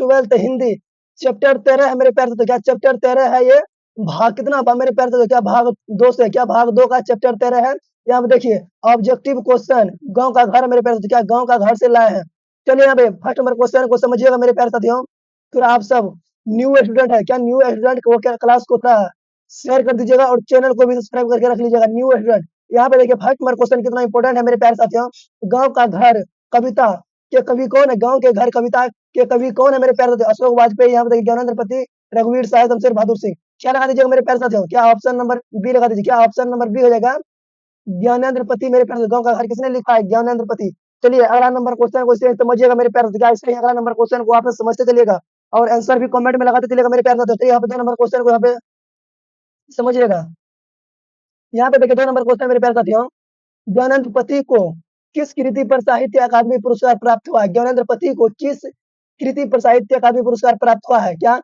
12th Hindi chapter 13 है मेरे प्यारे साथियों। क्या चैप्टर 13 है ये? भाग कितना भाग मेरे प्यारे साथियों? क्या भाग 2 से? क्या भाग 2 का चैप्टर 13 है। यहाँ पे देखिए ऑब्जेक्टिव क्वेश्चन गाँव का घर मेरे प्यारे साथियों। क्या गाँव का घर से लाए हैं। चलिए यहाँ पे फर्स्ट नंबर क्वेश्चन को समझिएगा मेरे प्यारे साथियों। फिर आप सब न्यू स्टूडेंट है, क्या न्यू स्टूडेंट को क्या क्लास को थोड़ा शेयर कर दीजिएगा और चैनल को भी सब्सक्राइब करके रख लीजिएगा न्यू स्टूडेंट। यहाँ पे देखिए फर्स्ट नंबर क्वेश्चन कितना इंपॉर्टेंट है मेरे प्यारे साथियों। गाँव का घर कविता के कवि कौन है? गाँव के घर कविता के कवि कौन है मेरे प्यारे साथियों? अशोक वाजपेयी, यहाँ पे देखिए ज्ञानेंद्र पति, रघुवीर साहब, शमशेर बहादुर सिंह। क्या लगा दीजिएगा मेरे प्यारे साथियों? क्या ऑप्शन नंबर बी लगा दीजिए। क्या ऑप्शन नंबर बी हो जाएगा ज्ञानेंद्र पति मेरे प्यारे गाँव का घर किसने लिखा है? ज्ञानेंद्र पति। चलिए अगला नंबर क्वेश्चन को इसे समझिएगा मेरे प्यारे साथियों। ऐसे ही अगला नंबर क्वेश्चन को आप समझते चलिएगा और आंसर भी कमेंट में लगाते चलिएगा मेरे प्यारे साथियों। चलिए यहाँ पे 2 नंबर क्वेश्चन को यहाँ पे समझिएगा। यहाँ पे देखिए 2 नंबर क्वेश्चन मेरे प्यारे साथियों। ज्ञानेंद्र पति को किस कृति पर साहित्य अकादमी पुरस्कार प्राप्त हुआ है? ज्ञानेंद्र पति को किस कृति पर साहित्य अकादमी पुरस्कार प्राप्त हुआ है? क्या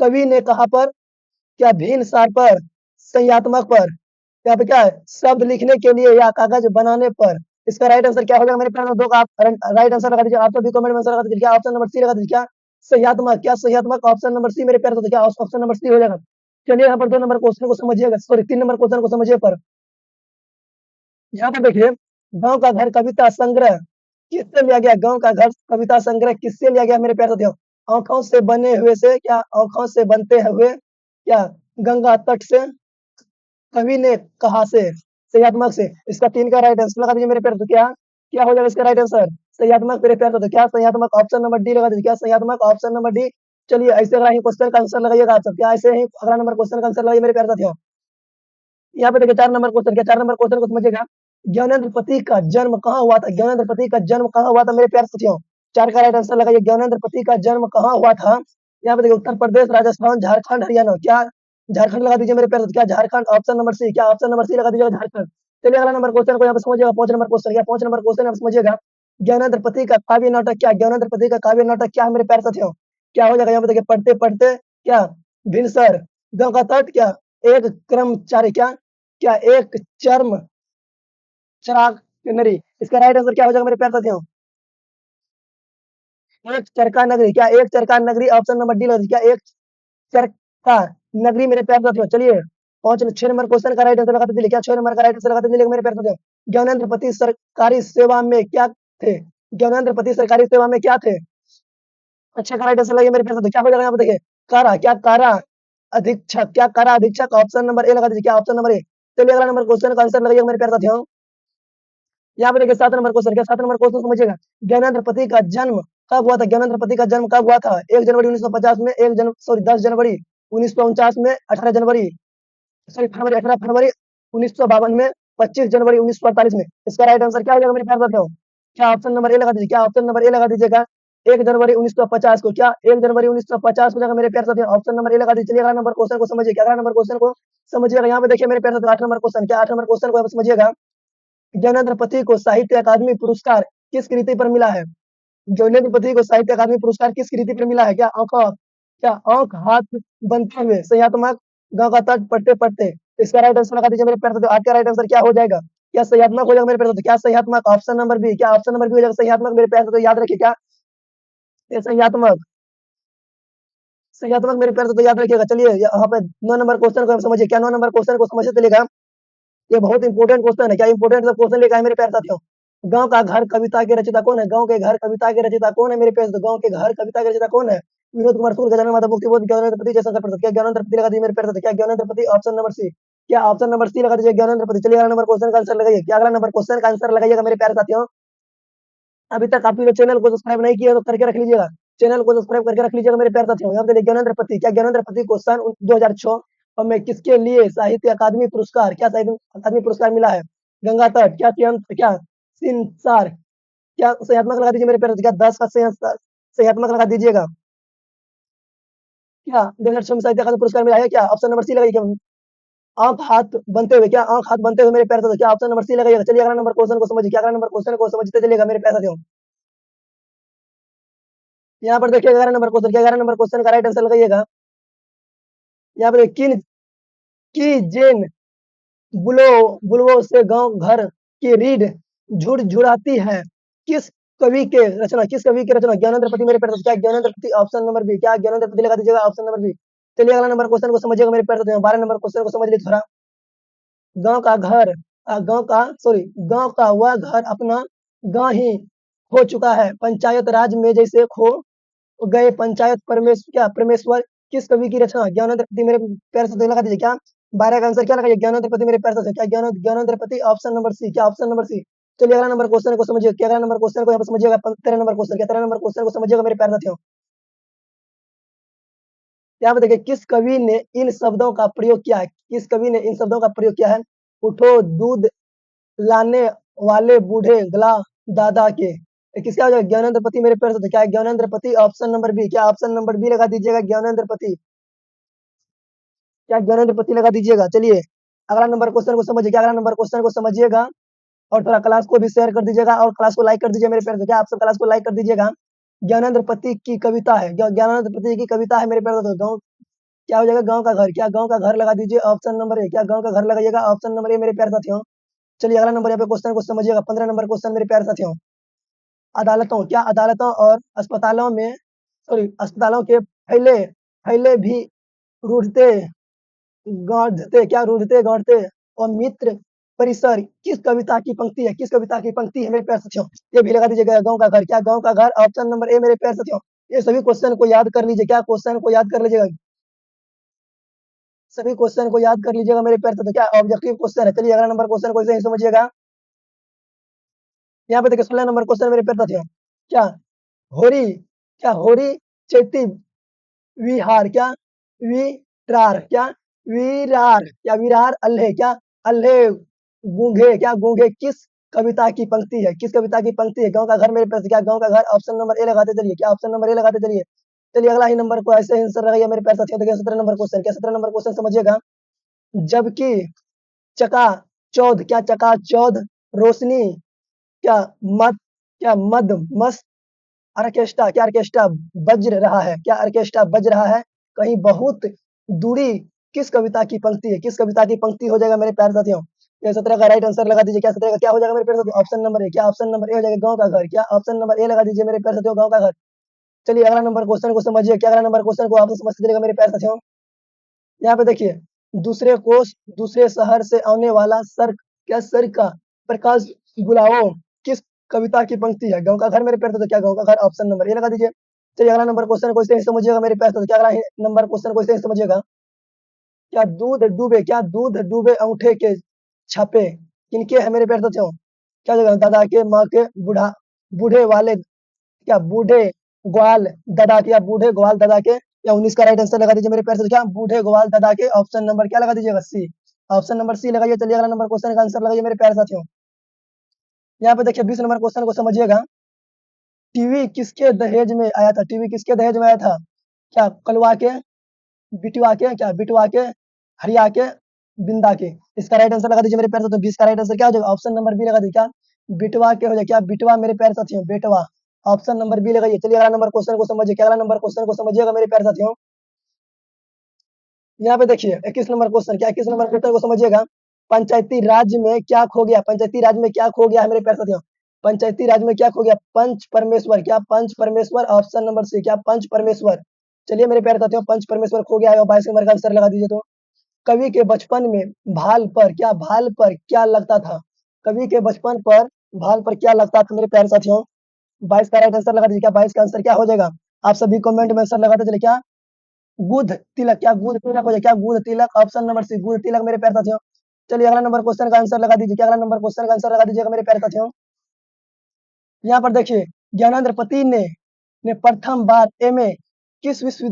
कवि ने कहा पर, क्या भीन सार पर, संज्ञात्मक पर, यहाँ पे क्या है शब्द लिखने के लिए या कागज बनाने पर? इसका राइट आंसर क्या हो जाएगा मेरे प्यारे? 2 का आप राइट आंसर लगा दीजिए। आप सभी कमेंट में आंसर लगा दीजिए। क्या ऑप्शन नंबर सी लगा दीजिए। क्या संज्ञात्मक? क्या संज्ञात्मक ऑप्शन नंबर सी मेरे प्यारे? तो क्या ऑप्शन नंबर सी हो जाएगा। चलिए यहाँ पर 2 नंबर क्वेश्चन को समझिएगा, सॉरी 3 नंबर क्वेश्चन को समझिए। पर यहाँ पर देखिए गाँव का घर कविता संग्रह किससे लिया गया? गाँव का घर कविता संग्रह किससे लिया गया मेरे प्यारे साथियों? आँखों से बने हुए से, क्या आँखों से बनते हुए, क्या गंगा तट से, कवि ने कहा से, संज्ञात्मक से। इसका 3 का राइट आंसर लगा दीजिए मेरे प्यारे। तो क्या क्या हो जाएगा इसका राइट आंसर? संज्ञात्मक मेरे प्यारे। तो क्या संज्ञात्मक ऑप्शन नंबर डी लगा दीजिए। क्या संज्ञात्मक ऑप्शन नंबर डी। चलिए ऐसे अगला ही क्वेश्चन का आंसर लगाइएगा आप सब। क्या ऐसे ही अगला नंबर क्वेश्चन का आंसर लगाइए मेरे प्यारे साथियों। यहाँ पे देखिए 4 नंबर क्वेश्चन। क्या 4 नंबर क्वेश्चन को समझिएगा। ज्ञानेंद्र पति का जन्म कहाँ हुआ था? ज्ञानेंद्र पति का जन्म कहाँ हुआ था मेरे प्यारे साथियों? 4 का राइट आंसर लगाइए। ज्ञानेंद्र पति का जन्म कहाँ हुआ था? यहाँ पे देखिए उत्तर प्रदेश, राजस्थान, झारखंड, हरियाणा। क्या झारखंड लगा दीजिए मेरे प्यारे। क्या झारखंड ऑप्शन नंबर सी? क्या ऑप्शन नंबर सी लगा दीजिएगा झारखंड। चलिए अगला नंबर क्वेश्चन को यहाँ पे समझिएगा। 5 नंबर क्वेश्चन। क्या 5 नंबर क्वेश्चन आप समझिएगा। ज्ञानेंद्र पति का काव्य नाटक क्या? ज्ञानेंद्र पति का काव्य नाटक क्या है मेरे प्यारे साथियों? क्या हो जाएगा यहाँ पे देखिए पढ़ते पढ़ते, क्या भिनसर, गाँव का तट, क्या एक कर्मचारी, क्या क्या एक चर्म चिराग नगरी। इसका राइट आंसर क्या हो जाएगा मेरे प्यारे साथियों? एक चरखा नगरी। क्या एक चरखा नगरी ऑप्शन नंबर डी लगा दीजिए। क्या एक चरखा नगरी मेरे प्यारे साथियों। चलिए 6 नंबर क्वेश्चन का राइट आंसर लगाते चलिए। क्या 6 नंबर का राइट आंसर लगाते चलिए मेरे प्यारे साथियों। ज्ञानेंद्र पति सरकारी सेवा में क्या थे? ज्ञानेंद्र पति सरकारी सेवा में क्या थे? अच्छा का राइट आंसर लगाइए मेरे प्यारे साथियों। क्या हो जाएगा यहाँ पे देखिए कारा, क्या कारा अधीक्षक, क्या कारा अधीक्षक ऑप्शन नंबर ए लगा दीजिए। क्या ऑप्शन नंबर ए। चलिए अगला नंबर क्वेश्चन का आंसर लगाइए मेरे प्यारे साथियों। यहाँ पे देखिए 7 नंबर क्वेश्चन। क्या 7 नंबर क्वेश्चन समझिएगा। ज्ञानेंद्र पति का जन्म कब हुआ था? ज्ञानेंद्र पति का जन्म कब हुआ था? 1 जनवरी 1950 में, 10 जनवरी 1949 में, 18 जनवरी, सॉरी फरवरी 18 फरवरी 1952 में, 25 जनवरी 1948 में। इसका राइट आंसर क्या हो जाएगा मेरे प्यारे साथियों? क्या ऑप्शन नंबर ए लगा दीजिए। क्या ऑप्शन नंबर ए लगा दीजिएगा 1 जनवरी 1950 को। क्या 1 जनवरी 1950 हो जाएगा मेरे प्यारे साथियों? ऑप्शन नंबर ए लगा दीजिए। चलिए अगला नंबर क्वेश्चन को समझिए। क्या अगला नंबर क्वेश्चन को समझिएगा। यहाँ पे देखिए मेरे प्यारे साथियों 8 नंबर क्वेश्चन। क्या 8 नंबर क्वेश्चन को आप समझिएगा। ज्ञानेंद्र पति को साहित्य अकादमी पुरस्कार किस कृति पर मिला है? ज्ञानेंद्र पति को साहित्य अकादमी पुरस्कार किस कृति पर मिला है? क्या आंख हाथ बनते हुए, संज्ञात्मक, गाँव का तट, पढ़ते पढ़ते। इसका राइट आंसर लगा दीजिए मेरे प्यारे साथियों। 8 का राइट आंसर क्या हो जाएगा? क्या संज्ञात्मक हो जाएगा मेरे प्यारे साथियों? क्या संज्ञात्मक ऑप्शन नंबर बी। क्या ऑप्शन नंबर बी हो जाएगा संज्ञात्मक मेरे प्यारे साथियों? याद रखिए क्या ये संज्ञात्मक, संज्ञात्मक मेरे प्यारे साथियों याद रखिएगा। चलिए यहाँ पे 9 नंबर क्वेश्चन को हम समझिए। क्या 9 नंबर क्वेश्चन को समझते चलिएगा। ये बहुत इंपॉर्टेंट क्वेश्चन है। क्या इंपॉर्टेंट सब क्वेश्चन लेकर आए मेरे प्यारे साथियों। गाँव का घर कविता के रचयिता कौन है? गाँव के घर कविता के रचयिता कौन है मेरे प्यारे साथियों? गाँव के घर कविता के रचयिता कौन है? विनोद कुमार सूद, गजानन माता मुक्तिबोध, ज्ञानेंद्र पति, जयशंकर प्रसाद। क्या ज्ञानेंद्र पति लगा दीजिए मेरे प्यारे साथियों। क्या ज्ञानेंद्र पति ऑप्शन नंबर सी। क्या ऑप्शन नंबर सी लगा दीजिए ज्ञानेंद्र पति। चलिए अगला नंबर क्वेश्चन का आंसर लगाइए। क्या अगला नंबर क्वेश्चन का आंसर लगाइएगा मेरे प्यारे साथियों। अभी तक आपने जो चैनल को सब्सक्राइब नहीं किया तो करके रख लीजिएगा। चैनल को सब्सक्राइब करके रख लीजिएगा मेरे प्यारे साथियों। यहाँ पे देखिए ज्ञानेंद्र पति। क्या ज्ञानेंद्र पति को सन 2006 में किसके लिए साहित्य अकादमी पुरस्कार, क्या साहित्य अकादमी पुरस्कार मिला है? गंगा तट, क्या क्या सिंसार, क्या संज्ञात्मक लगा दीजिए मेरे प्यारे। क्या 10 का संज्ञात्मक लगा दीजिएगा। क्या 2006 में साहित्य अकादमी पुरस्कार मिला है? क्या ऑप्शन नंबर सी लगाइए। क्या आंख हाथ बनते हुए, क्या आंख हाथ बनते हुए मेरे प्यारे साथियों? क्या ऑप्शन नंबर सी लगाइएगा। चलिए अगला नंबर क्वेश्चन को समझिए। क्या अगला नंबर क्वेश्चन को समझते चलिएगा मेरे प्यारे साथियों। यहाँ पर देखिए 11 नंबर क्वेश्चन। क्या 11 नंबर क्वेश्चन का राइट आंसर लगाइएगा। यहाँ पर किन की जेन बुलो बुलवो से गांव घर की रीढ़ झुड़झुड़ाती है, किस कवि के रचना, किस कवि की रचना? ज्ञानेंद्र मेरे प्यारे दोस्तों, क्या ज्ञानेंद्र ऑप्शन नंबर बी, क्या ज्ञानेंद्र लगा दीजिएगा ऑप्शन नंबर बी। चलिए अगला नंबर क्वेश्चन को समझिएगा मेरे प्यारे दोस्तों, 12 नंबर क्वेश्चन को समझ लीजिए थोड़ा। गांव का घर, गांव का सॉरी गांव का वह घर अपना गांव ही हो चुका है, पंचायत राज में जैसे खो गए पंचायत परमेश्वर किस कवि की रचना? ज्ञानेंद्र मेरे प्यारे से लगा दीजिए क्या? 12 का आंसर क्या लगाइए? ज्ञानेंद्र मेरे प्यारे से क्या ज्ञानेंद्र ऑप्शन नंबर सी, क्या ऑप्शन नंबर सी। चलिए अगला नंबर क्वेश्चन को समझिए, क्या अगला नंबर क्वेश्चन को यहाँ पे समझिएगा, 13 नंबर क्वेश्चन, क्या 13 नंबर क्वेश्चन को समझिएगा मेरे प्यारे साथियों। यहाँ पे देखिए किस कवि ने इन शब्दों का प्रयोग किया है, किस कवि ने इन शब्दों का प्रयोग किया है? उठो दूध लाने वाले बूढ़े गला दादा के, किसका हो जाएगा? ज्ञानेंद्र मेरे प्यारे साथियों, क्या ज्ञानेंद्र ऑप्शन नंबर बी, क्या ऑप्शन नंबर बी लगा दीजिएगा? ज्ञानेंद्र क्या ज्ञानेंद्र लगा दीजिएगा। चलिए अगला नंबर क्वेश्चन को समझिए, क्या अगला नंबर क्वेश्चन को समझिएगा और थोड़ा क्लास को भी शेयर कर दीजिएगा और क्लास को लाइक कर दीजिए मेरे प्यारे दोस्तों, क्या आप सब क्लास को लाइक कर दीजिएगा। ज्ञानेंद्र की कविता है, ज्ञानेंद्र की कविता है मेरे प्यारे दोस्तों। गाँव क्या हो जाएगा? गाँव का घर, क्या गाँव का घर लगा दीजिए ऑप्शन नंबर ए, क्या गाँव का घर लगाइएगा ऑप्शन नंबर ए मेरे प्यारे साथियों। चलिए अगला नंबर यहाँ पे क्वेश्चन को समझिएगा, 15 नंबर क्वेश्चन मेरे प्यारे साथियों। अदालतों, क्या अदालतों और अस्पतालों में सॉरी अस्पतालों के फैले फैले भी रूठते गौड़ते, क्या रूठते गौड़ते और मित्र परिसर किस कविता की पंक्ति है? किस कविता की पंक्ति है मेरे प्यारे साथियों? ये भी लगा दीजिएगा, गाँव का घर, क्या गाँव का घर ऑप्शन नंबर ए मेरे प्यारे साथियों। ये सभी क्वेश्चन को याद कर लीजिए, क्या क्वेश्चन को याद कर लीजिएगा, सभी क्वेश्चन को याद कर लीजिएगा मेरे प्यारे साथियों, क्या ऑब्जेक्टिव क्वेश्चन है। चलिए अगला नंबर क्वेश्चन को इसे ही समझिएगा। यहाँ पे देखिए 16 नंबर क्वेश्चन मेरे प्यारे साथियों, क्या होरी, क्या होरी चैती विहार, क्या विरार, क्या विरार, क्या विरार अल्हे, क्या अल्हे गूंगे, क्या गूंगे किस कविता की पंक्ति है? किस कविता की पंक्ति है? गाँव का घर मेरे पास, क्या गाँव का घर ऑप्शन नंबर ए लगाते चलिए, क्या ऑप्शन नंबर ए लगाते चलिए। चलिए अगला ही नंबर को ऐसे आंसर लगाइए मेरे प्यारे साथियों। देखिए 17 नंबर क्वेश्चन, क्या 17 नंबर क्वेश्चन समझिएगा। जबकि चका चौध, क्या चका चौध रोशनी, क्या मत, क्या मद मस्त ऑर्केस्ट्रा, क्या ऑर्केस्ट्रा बज रहा है, क्या ऑर्केस्ट्रा बज रहा है कहीं बहुत दूरी किस कविता की पंक्ति है? किस कविता की पंक्ति हो जाएगा मेरे प्यारे साथियों? ये 17 का राइट आंसर लगा दीजिए, क्या 17 का क्या हो जाएगा मेरे प्यारे साथियों? ऑप्शन नंबर ए, क्या ऑप्शन नंबर ए हो जाएगा? गाँव का घर, क्या ऑप्शन नंबर ए लगा दीजिए मेरे प्यारे साथियों, गाँव का घर। चलिए अगला नंबर क्वेश्चन को समझिए, क्या अगला नंबर क्वेश्चन को आप समझते चलिएगा मेरे प्यारे साथियों। यहाँ पे देखिए दूसरे कोस दूसरे शहर से आने वाला सर, क्या सर का प्रकाश गुलाओ किस कविता की पंक्ति है? गाँव का घर मेरे प्यारे साथियों, क्या गाँव का घर ऑप्शन नंबर ए लगा दीजिए। चलिए अगला नंबर क्वेश्चन को इसे ही समझिएगा मेरे प्यारे साथियों, क्या अगला नंबर क्वेश्चन को इसे ही समझिएगा। क्या दूध डूबे, क्या दूध डूबे अंगूठे के छापे किनके है मेरे प्यारे साथियों? क्या जगह दादा के, माँ के, बूढ़ा बूढ़े वाले, क्या बूढ़े ग्वाल दादा के, या बूढ़े ग्वाल दादा के, या 19 का राइट आंसर लगा दीजिए मेरे प्यारे साथियों, क्या बूढ़े ग्वाल दादा के ऑप्शन नंबर क्या लगा दीजिएगा? सी, ऑप्शन नंबर सी लगाइए। चलिए अगला नंबर क्वेश्चन का आंसर लगाइए मेरे प्यारे साथियों। यहाँ पे देखिए 20 नंबर क्वेश्चन को समझिएगा। टीवी किसके दहेज में आया था? टीवी किसके दहेज में आया था? क्या कलवा के, बिटवा के, क्या बिटवा के, हरिया के, बिंदा के। इसका राइट आंसर लगा दीजिए मेरे प्यारे साथियों। 20 का राइट आंसर क्या हो जाएगा? ऑप्शन नंबर बी लगा दीजिए, क्या बिटवा के हो जाए, क्या बिटवा मेरे प्यारे साथियों, बेटवा ऑप्शन नंबर बी लगाइए। चलिए अगला नंबर क्वेश्चन को समझिए, क्या अगला नंबर क्वेश्चन को समझिएगा मेरे प्यारे साथियों। यहाँ पे देखिए 21 नंबर क्वेश्चन, क्या 21 नंबर क्वेश्चन को समझिएगा। पंचायती राज में क्या खो गया? पंचायती राज में क्या खो गया है मेरे प्यारे साथियों? पंचायती राज में क्या खो गया? पंच परमेश्वर, क्या पंच परमेश्वर ऑप्शन नंबर सी, क्या पंच परमेश्वर। चलिए मेरे प्यारे साथियों पंच परमेश्वर खो गया है, 22 नंबर का आंसर लगा दीजिए। तो कवि के बचपन में भाल पर क्या लगता था? कवि के बचपन पर भाल पर क्या लगता था मेरे प्यारे साथियों? 22 का राइट आंसर लगा दीजिए, क्या 22 का आंसर क्या हो जाएगा? आप सभी कमेंट में आंसर लगाते चले, क्या गुद तिलक, क्या गुद तिलक हो जाए, क्या गुद तिलक ऑप्शन नंबर सी, गुद तिलक मेरे प्यारे साथियों। चलिए अगला नंबर क्वेश्चन का आंसर लगा दीजिए, क्या अगला नंबर क्वेश्चन का आंसर लगा दीजिएगा मेरे प्यारे साथियों। यहाँ पर देखिए ज्ञानेंद्र पति ने प्रथम बार एमए किस विश्व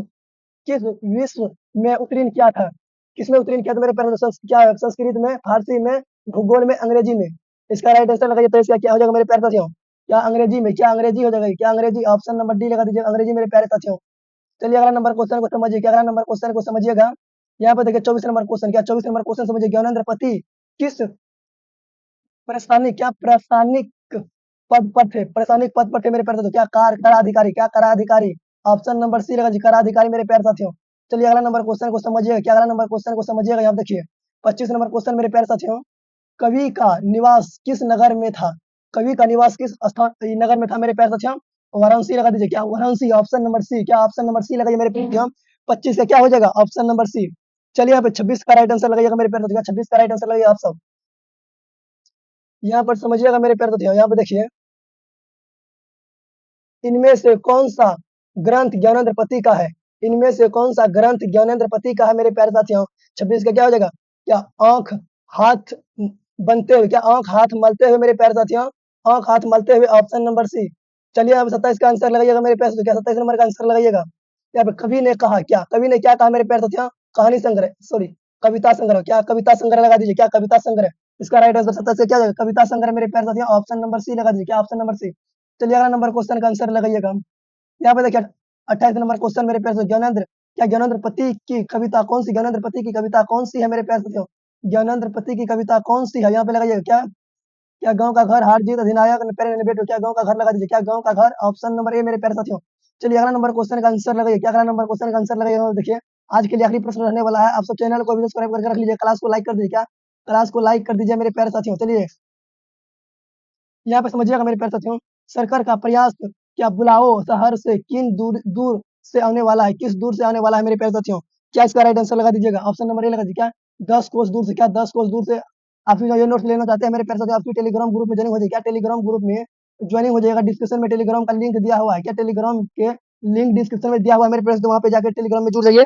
किस विश्व में उत्तीर्ण किया था? किसमें उत्तीर्ण किया था मेरे प्यारे दोस्तों? क्या संस्कृत में, फारसी में, भूगोल में, अंग्रेजी में। इसका राइट आंसर लगाइए, तो इसका क्या हो जाएगा मेरे प्यारे साथियों? क्या अंग्रेजी में, क्या अंग्रेजी हो जाएगा, क्या अंग्रेजी ऑप्शन नंबर डी लगा दीजिए, अंग्रेजी मेरे प्यारे साथियों। चलिए अगला नंबर क्वेश्चन को समझिए, क्या अगला नंबर क्वेश्चन को समझिएगा। यहाँ पर देखिए 24 नंबर क्वेश्चन, क्या 24 नंबर क्वेश्चन समझिए। ज्ञानेंद्र पति किस प्रशासनिक, क्या प्रशासनिक पद पर थे? प्रशासनिक पद पर थे मेरे प्यारे साथियों, क्या कराधिकारी, क्या कराधिकारी ऑप्शन नंबर सी लगा जी, कराधिकारी मेरे प्यारे साथियों। चलिए अगला नंबर क्वेश्चन को समझिएगा, क्या अगला नंबर क्वेश्चन को समझिएगा। यहाँ देखिए 25 नंबर क्वेश्चन मेरे प्यारे साथियों। कवि का निवास किस नगर में था? कवि का निवास किस स्थान नगर में था मेरे प्यारे साथियों? वाराणसी लगा दीजिए। क्या वाराणसी? ऑप्शन नंबर सी। क्या ऑप्शन नंबर सी लगाइए मेरे प्यारे साथियों? 25 का क्या हो जाएगा? Option number C. चलिए यहाँ पे 26 का राइट आंसर लगाइएगा मेरे प्यारे साथियों। 26 का राइट आंसर लगाइए आप सब। यहाँ पर समझिएगा मेरे प्यारे साथियों, यहाँ पे देखिए, इनमें से कौन सा ग्रंथ ज्ञानेंद्र पति का है? इनमें से कौन सा ग्रंथ ज्ञानेंद्र पति का है मेरे प्यारे साथियों? 26 का क्या हो जाएगा? क्या आंख हाथ बनते हुए, क्या आंख हाथ मलते हुए मेरे प्यारे साथियों? आंख हाथ मलते हुए, ऑप्शन नंबर सी। चलिए अब 27 का आंसर लगाइएगा मेरे प्यारे साथियों। क्या 27 नंबर का आंसर लगाइएगा? यहाँ पे कवि ने कहा क्या? कवि ने क्या कहा मेरे प्यारे साथियों? कहानी संग्रह, सॉरी, कविता संग्रह। क्या कविता संग्रह लगा दीजिए। क्या कविता संग्रह? इसका राइट आंसर 27 से क्या जाएगा? कविता संग्रह मेरे प्यारे साथियों। ऑप्शन नंबर सी लगा दीजिए। क्या ऑप्शन नंबर सी? चलिए अगला नंबर क्वेश्चन का आंसर लगाइएगा। यहाँ पे देखिए 28 नंबर क्वेश्चन मेरे प्यारे से, ज्ञानेंद्र, क्या ज्ञानेंद्र पति की कविता कौन सी? ज्ञानेंद्र पति की कविता कौन सी है मेरे प्यारे साथियों? ज्ञानेंद्र पति की कविता कौन सी है? यहाँ पे लगाइएगा। क्या? क्या गांव का घर, हार जीत, अधिनायक, प्यारे ने बेटो? क्या गांव का घर लगा दीजिए। क्या गांव का घर? ऑप्शन नंबर ए मेरे प्यारे साथियों। चलिए अगला नंबर क्वेश्चन का आंसर लगाइए। क्या अगला नंबर क्वेश्चन का आंसर लगाइए? देखिए आज के लिए आखिरी प्रश्न रहने वाला है। आप सब चैनल को भी सब्सक्राइब करके रख लीजिए, क्लास को लाइक कर दीजिए। क्या क्लास को लाइक कर दीजिए मेरे प्यारे साथियों। चलिए यहाँ पे समझिएगा मेरे प्यारे साथियों, सरकार का प्रयास क्या बुलाओ शहर से किन दूर दूर से आने वाला है? किस दूर से आने वाला है मेरे प्यारे साथियों? क्या इसका राइट आंसर लगा दीजिएगा? ऑप्शन नंबर ए लगा दीजिए। क्या 10 कोस दूर से? क्या 10 कोस दूर से? आप जो ये नोट्स लेना चाहते हैं मेरे प्यारे साथियों, आपकी टेलीग्राम ग्रुप में ज्वाइनिंग हो जाए। क्या टेलीग्राम ग्रुप में ज्वाइनिंग हो जाएगा? डिस्क्रिप्शन में टेलीग्राम का लिंक दिया हुआ है। क्या टेलीग्राम के लिंक डिस्क्रिप्शन में दिया हुआ है मेरे प्यारे साथियों? वहाँ पे जाकर टेलीग्राम में जुड़ जाइए।